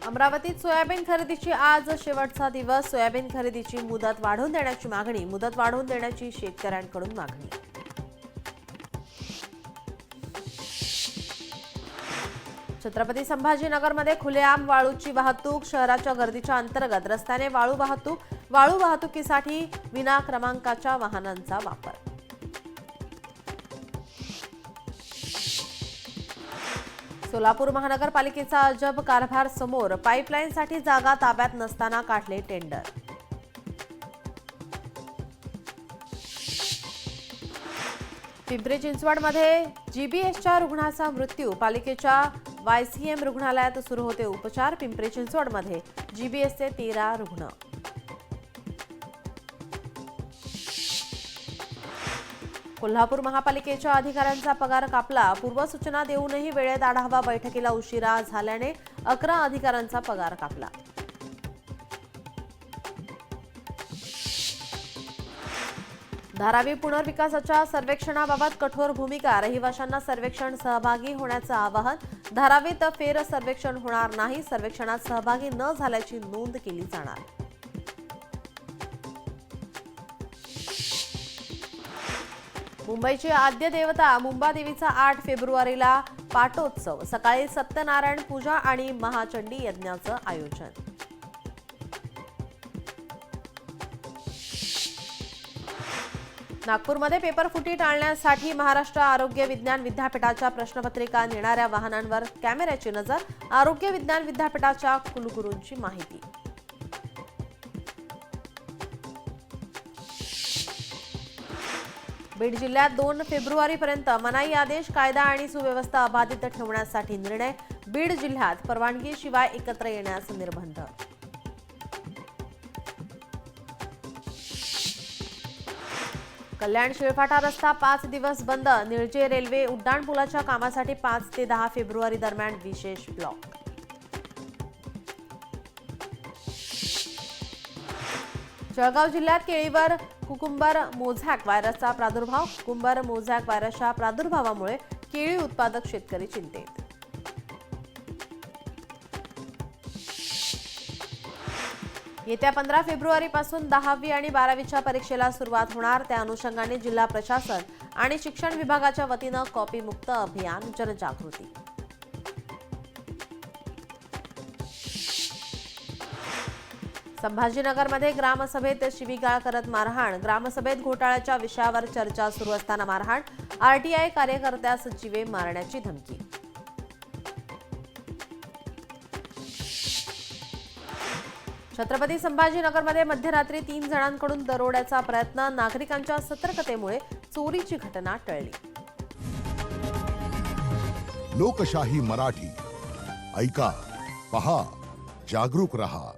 अमरावतीत सोयाबीन खरेदीची आज शेवटचा दिवस। सोयाबीन खरेदीची मुदत वाढवून देण्याची मागणी। मुदत वाढवून देण्याची शेतकऱ्यांकडून मागणी। छत्रपती संभाजीनगरमध्ये खुलेआम वाळूची वाहतूक। शहराच्या गर्दीच्या अंतर्गत रस्त्याने वाळू वाहतुकीसाठी विना क्रमांकाच्या वाहनांचा वापर। सोलापूर महानगरपालिकेचा अजब कारभार समोर। पाईपलाईनसाठी जागा ताब्यात नसताना काढले टेंडर। पिंपरी चिंचवडमध्ये जीबीएसच्या रुग्णाचा मृत्यू। पालिकेच्या वायसीएम रुग्णालयात सुरू होते उपचार। पिंपरी चिंचवडमध्ये जीबीएसचे 13 रुग्ण। कोल्हापूर महापालिकेच्या अधिकाऱ्यांचा पगार कापला। पूर्वसूचना देऊनही वेळेत आढावा बैठकीला उशिरा झाल्याने 11 अधिकाऱ्यांचा पगार कापला। धारावी पुनर्विकासाच्या सर्वेक्षणाबाबत कठोर भूमिका। रहिवाशांना सर्वेक्षण सहभागी होण्याचं आवाहन। धारावीत फेर सर्वेक्षण होणार नाही। सर्वेक्षणात सहभागी न झाल्याची नोंद केली जाणार। मुंबईची आद्य देवता मुंबादेवीचा 8 फेब्रुवारीला पाटोत्सव। सकाळी सत्यनारायण पूजा आणि महाचंडी यज्ञाचं आयोजन। नागपूरमध्ये पेपरफुटी टाळण्यासाठी महाराष्ट्र आरोग्य विज्ञान विद्यापीठाच्या प्रश्नपत्रिका नेणाऱ्या वाहनांवर कॅमेऱ्याची नजर। आरोग्य विज्ञान विद्यापीठाच्या कुलगुरूंची माहिती। बीड जिल्ह्यात 2 फेब्रुवारीपर्यंत मनाई आदेश। कायदा आणि सुव्यवस्था अबाधित ठेवण्यासाठी निर्णय। बीड जिल्ह्यात परवानगीशिवाय एकत्र येण्यास निर्बंध। कल्याण शिळफाटा रस्ता 5 दिवस बंद। निळजे रेल्वे उड्डाणपुलाच्या कामासाठी 5 ते 10 फेब्रुवारी दरम्यान विशेष ब्लॉक। जळगाव जिल्ह्यात केळीवर कुकुंबर मोझॅक व्हायरसचा प्रादुर्भाव। कुकुंबर मोझॅक व्हायरसच्या प्रादुर्भावामुळे केळी उत्पादक शेतकरी चिंतेत। येत्या 15 फेब्रुवारीपासून 10वी आणि 12वीच्या परीक्षेला सुरुवात होणार। त्या अनुषंगाने जिल्हा प्रशासन आणि शिक्षण विभागाच्या वतीनं कॉपी मुक्त अभियान जनजागृती। संभाजीनगरमध्ये ग्रामसभेत शिवीगाळ करत मारहाण। ग्रामसभेत घोटाळ्याच्या विषयावर चर्चा सुरू असताना मारहाण। आरटीआय कार्यकर्त्यास जीवे मारण्याची धमकी। छत्रपती संभाजीनगरमध्ये मध्यरात्री 3 जणांकडून दरोड्याचा प्रयत्न। नागरिकांच्या सतर्कतेमुळे चोरीची घटना टळली। लोकशाही मराठी ऐका, पहा, जागरूक रहा।